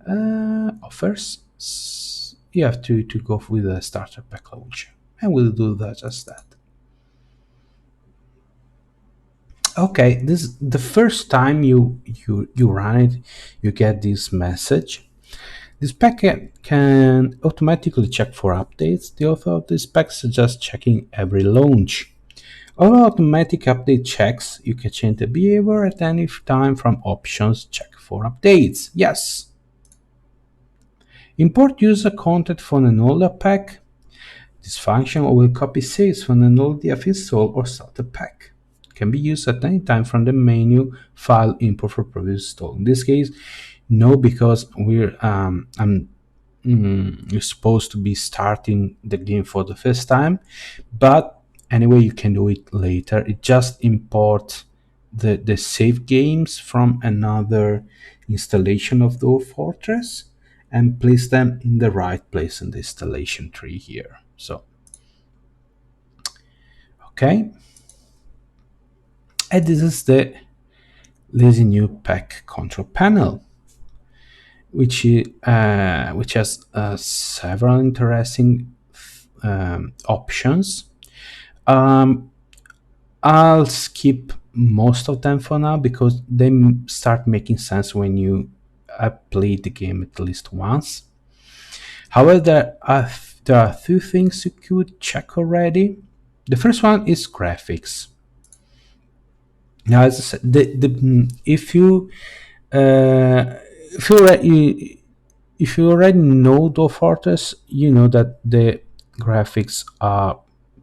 Offers. You have to go with the starter pack launcher, and we'll do that just that. Okay, this the first time you run it, you get this message. This packet can automatically check for updates. The author of this pack suggests checking every launch. All automatic update checks, you can change the behavior at any time from options, check for updates. Yes. Import user content from an older pack. This function will copy saves from an old DF install or starter pack. Can be used at any time from the menu file import for previous install. In this case, no, because you're supposed to be starting the game for the first time, but anyway, you can do it later. It just imports the save games from another installation of Dwarf Fortress and place them in the right place in the installation tree here. So, okay. And this is the Lazy Newb Pack control panel, which has several interesting options. I'll skip most of them for now because they start making sense when you have played the game at least once. However, there are two things you could check already. The first one is graphics. Now, as I said, if you if you already if you already know Dwarf Fortress, you know that the graphics are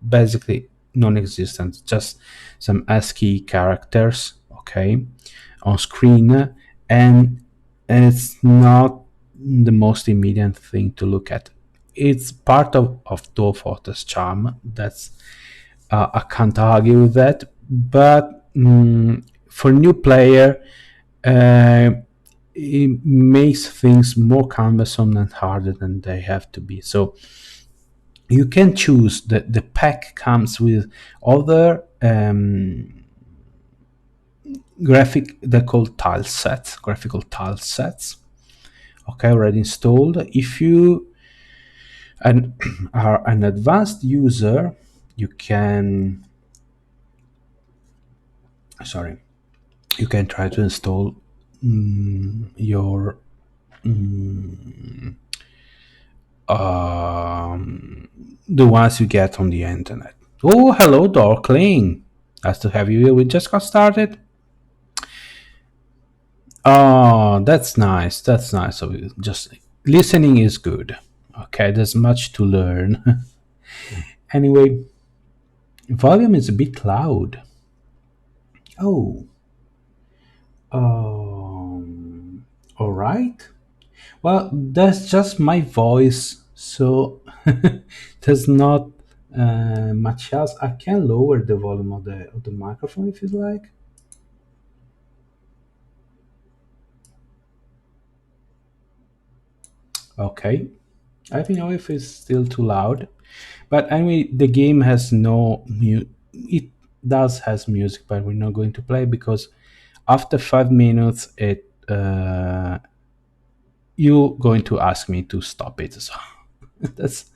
basically non-existent, just some ASCII characters, okay, on screen, and it's not the most immediate thing to look at. It's part of Dwarf Fortress charm. That's I can't argue with that, but for new player, uh, it makes things more cumbersome and harder than they have to be. So you can choose that the pack comes with other they're called tile sets, graphical tile sets. Okay, already installed. If you are an advanced user, you can you can try to install your the ones you get on the internet. Oh, hello, Darkling. Nice to have you here. We just got started. Oh, that's nice. That's nice. So just listening is good. Okay, there's much to learn. Anyway, volume is a bit loud. Oh, all right. Well, that's just my voice, so there's not much else. I can lower the volume of the microphone if you'd like. Okay, I don't know if it's still too loud, but anyway, the game has no it does has music, but we're not going to play because after 5 minutes it you're going to ask me to stop it. So that's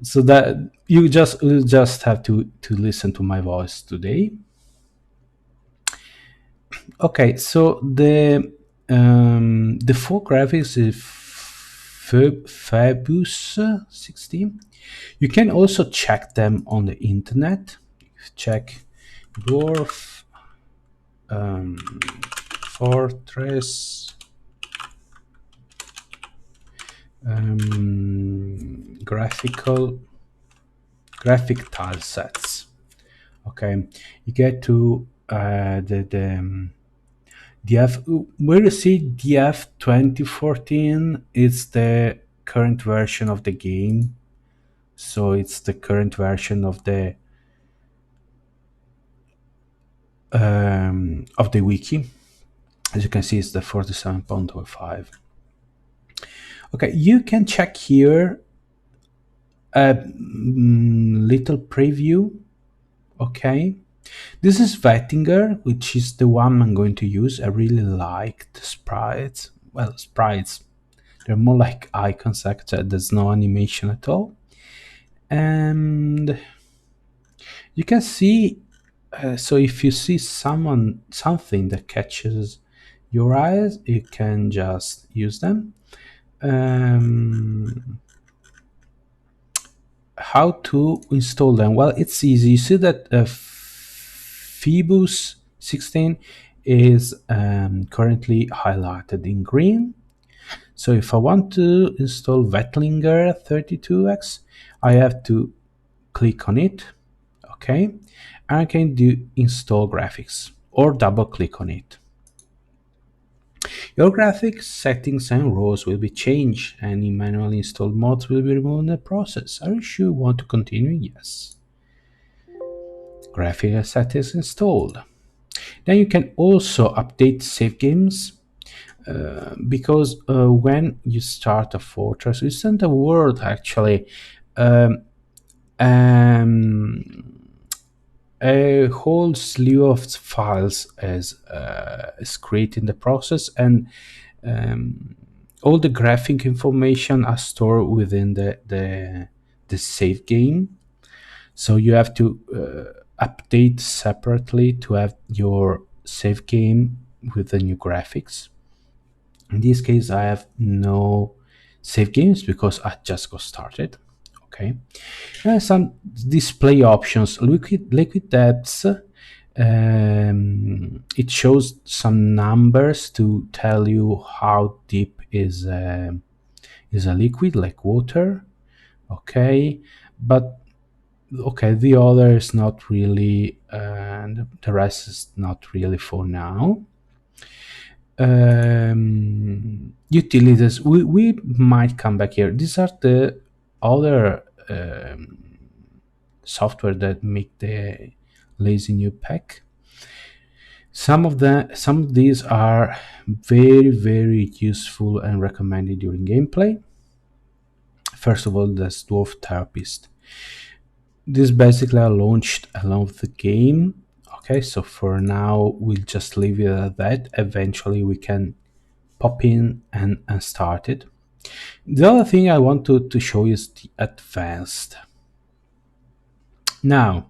so that you just have to listen to my voice today. Okay, so the full graphics is Fabus 16. You can also check them on the internet. Check Dwarf Fortress graphic tile sets. Okay, you get to the DF, where you see DF 2014, it's the current version of the game. So it's the current version of the wiki. As you can see, it's the 47.05. Okay, you can check here a little preview. Okay, this is Vettinger, which is the one I'm going to use. I really like the sprites. well, sprites. They're more like icons. Actually, there's no animation at all, and you can see. So if you see something that catches your eyes, you can just use them. How to install them? Well, it's easy. You see that Phoebus 16 is currently highlighted in green. So if I want to install Vettlinger 32x, I have to click on it, okay, and I can do install graphics or double click on it. Your graphics settings and rows will be changed. Any manually installed mods will be removed in the process. Are you sure you want to continue? Yes. Graphic settings installed. Then you can also update save games because when you start a fortress, you send a world actually. Um, um, a whole slew of files is created in the process, and um, all the graphic information are stored within the save game. So you have to update separately to have your save game with the new graphics. In this case, I have no save games because I just got started. Okay, some display options. Liquid depths. It shows some numbers to tell you how deep is a liquid, like water. Okay, but okay, the other is not really, and the rest is not really for now. Utilities, we might come back here. These are the other software that make the Lazy Newb Pack. Some of these are very useful and recommended during gameplay. First of all, there's Dwarf Therapist. This basically are launched along with the game. Okay, so for now we'll just leave it at that. Eventually we can pop in and start it. The other thing I want to show you is the advanced. Now,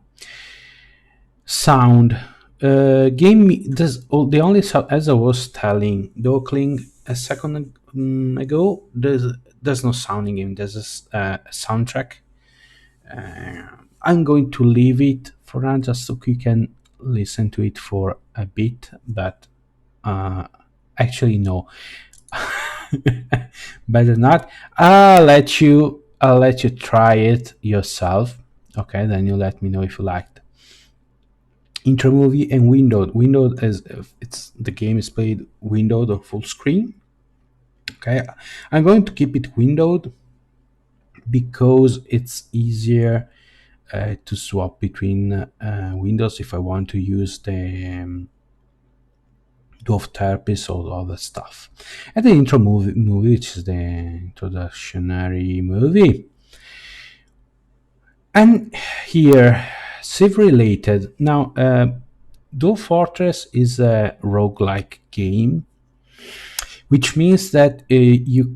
sound. Game does the only sound, as I was telling Dokling a second ago. There's no sound in game. There's a soundtrack. I'm going to leave it for now just so you can listen to it for a bit, but actually no. Better not. I'll let you try it yourself. Okay, then you let me know if you liked. Intro movie and windowed. Windowed is it's the game is played windowed or full screen. Okay, I'm going to keep it windowed because it's easier to swap between windows if I want to use the Dwarf Therapist or other stuff. And the intro movie, which is the introductionary movie. And here, Civ related. Now, Dwarf Fortress is a roguelike game, which means that you're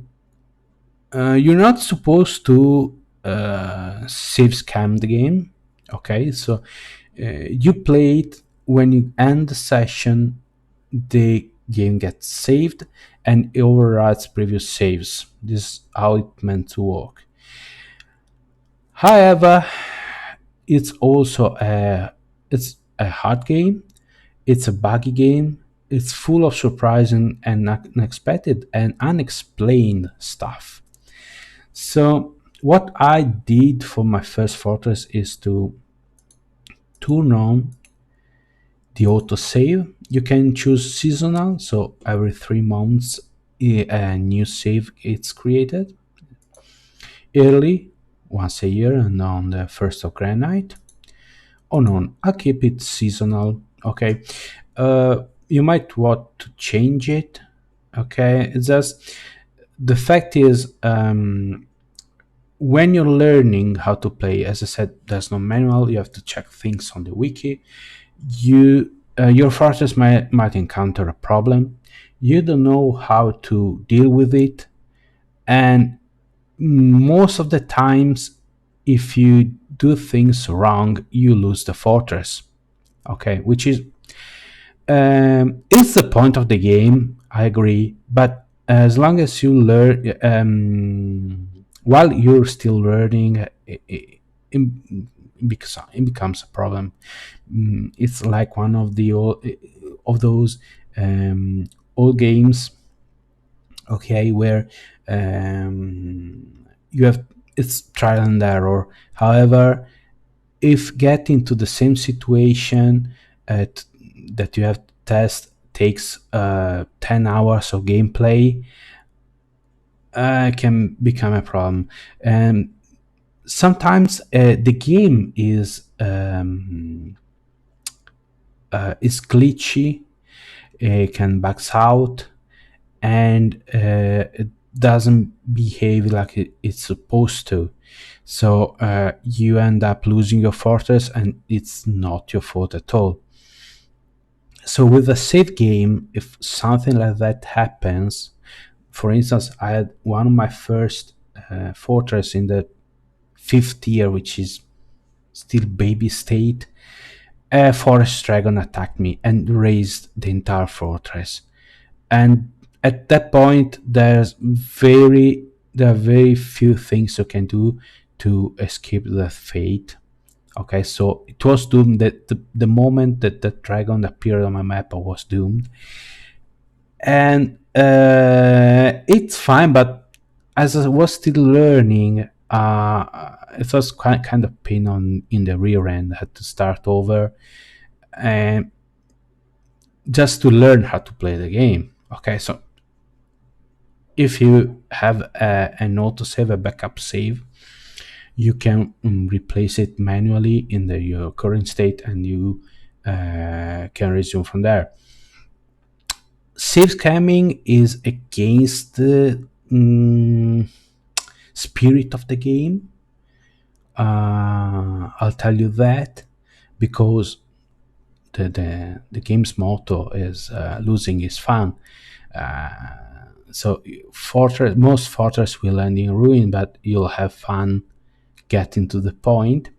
not supposed to save scam the game. Okay, so you play it. When you end the session, the game gets saved and it overrides previous saves. This is how it meant to work. However, it's also it's a hard game. It's a buggy game. It's full of surprising and unexpected and unexplained stuff. So what I did for my first fortress is to turn on the autosave. You can choose seasonal, so every 3 months a new save is created. Early, once a year, and on the first of granite. Or no, I'll keep it seasonal. Okay, you might want to change it. Okay, it's just the fact is when you're learning how to play, as I said, there's no manual. You have to check things on the wiki. Your fortress might encounter a problem. you don't know how to deal with it, and most of the times, if you do things wrong, you lose the fortress. Okay, which is it's the point of the game. I agree, but as long as you learn, while you're still learning, it becomes a problem. It's like one of the of those um, old games, okay, where you have it's trial and error. However, if getting to the same situation at, that you have to test takes 10 hours of gameplay, can become a problem. And sometimes the game is glitchy, it can bugs out, and it doesn't behave like it's supposed to. So you end up losing your fortress, and it's not your fault at all. So with a save game, if something like that happens, for instance, I had one of my first fortress in the fifth year, which is still baby state. A forest dragon attacked me and razed the entire fortress. And at that point, there are very few things you can do to escape the fate. Okay, so it was doomed. That the moment that the dragon appeared on my map, I was doomed. And it's fine, but as I was still learning, it was kind of pain on in the rear end. I had to start over, and just to learn how to play the game. Okay, so if you have an autosave, a backup save, you can replace it manually in your current state, and you can resume from there. Save scamming is against the spirit of the game. I'll tell you that, because the game's motto is losing is fun. So most fortress will end in ruin, but you'll have fun getting to the point.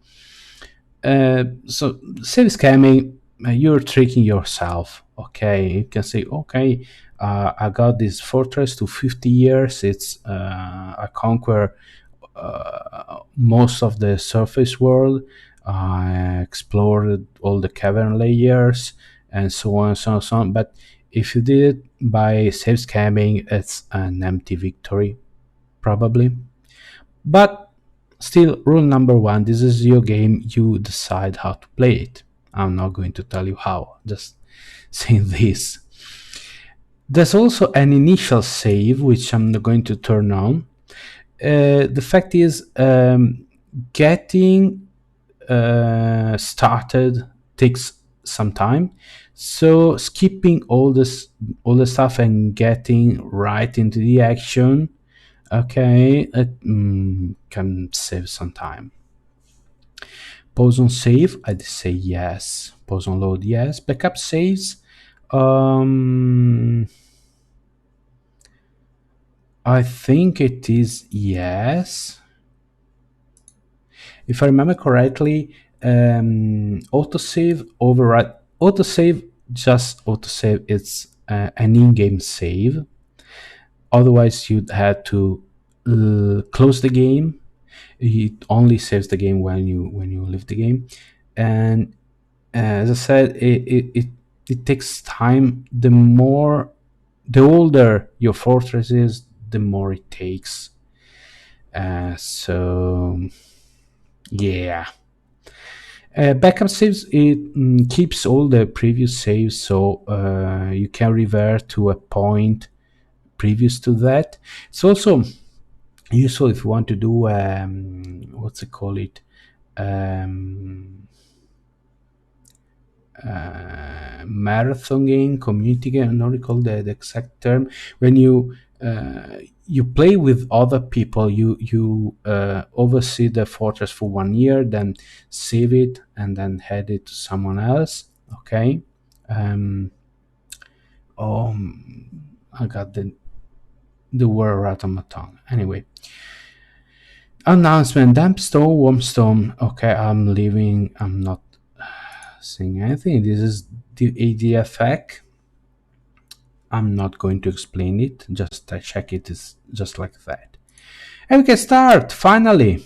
So save scamming, you're tricking yourself. Okay, you can say, okay, I got this fortress to 50 years. It's I conquer most of the surface world. I explored all the cavern layers, and so on, so on, so on. But if you did it by save scamming, it's an empty victory, probably. But still, rule number one: this is your game. You decide how to play it. I'm not going to tell you how. Just saying this. There's also an initial save, which I'm not going to turn on. The fact is, getting started takes some time. So skipping all the stuff and getting right into the action, okay, it can save some time. Pause on save, I'd say yes. Pause on load, yes. Backup saves, um, I think it is yes. If I remember correctly, autosave override autosave just autosave. It's an in-game save. Otherwise, you'd have to close the game. It only saves the game when you leave the game, and as I said, it takes time. The older your fortress is, the more it takes. So yeah. Backup saves, it keeps all the previous saves, so you can revert to a point previous to that. It's also useful if you want to do what's it call it, um, marathon game, community game. I don't recall the exact term. When you play with other people, you oversee the fortress for 1 year, then save it, and then head it to someone else. Okay. um, I got the word right on my tongue. Anyway, announcement: Dampstone, Wormstone. Okay, I'm leaving. I'm not saying anything. This is the ADFX. I'm not going to explain it. Just check it is just like that. And we can start finally.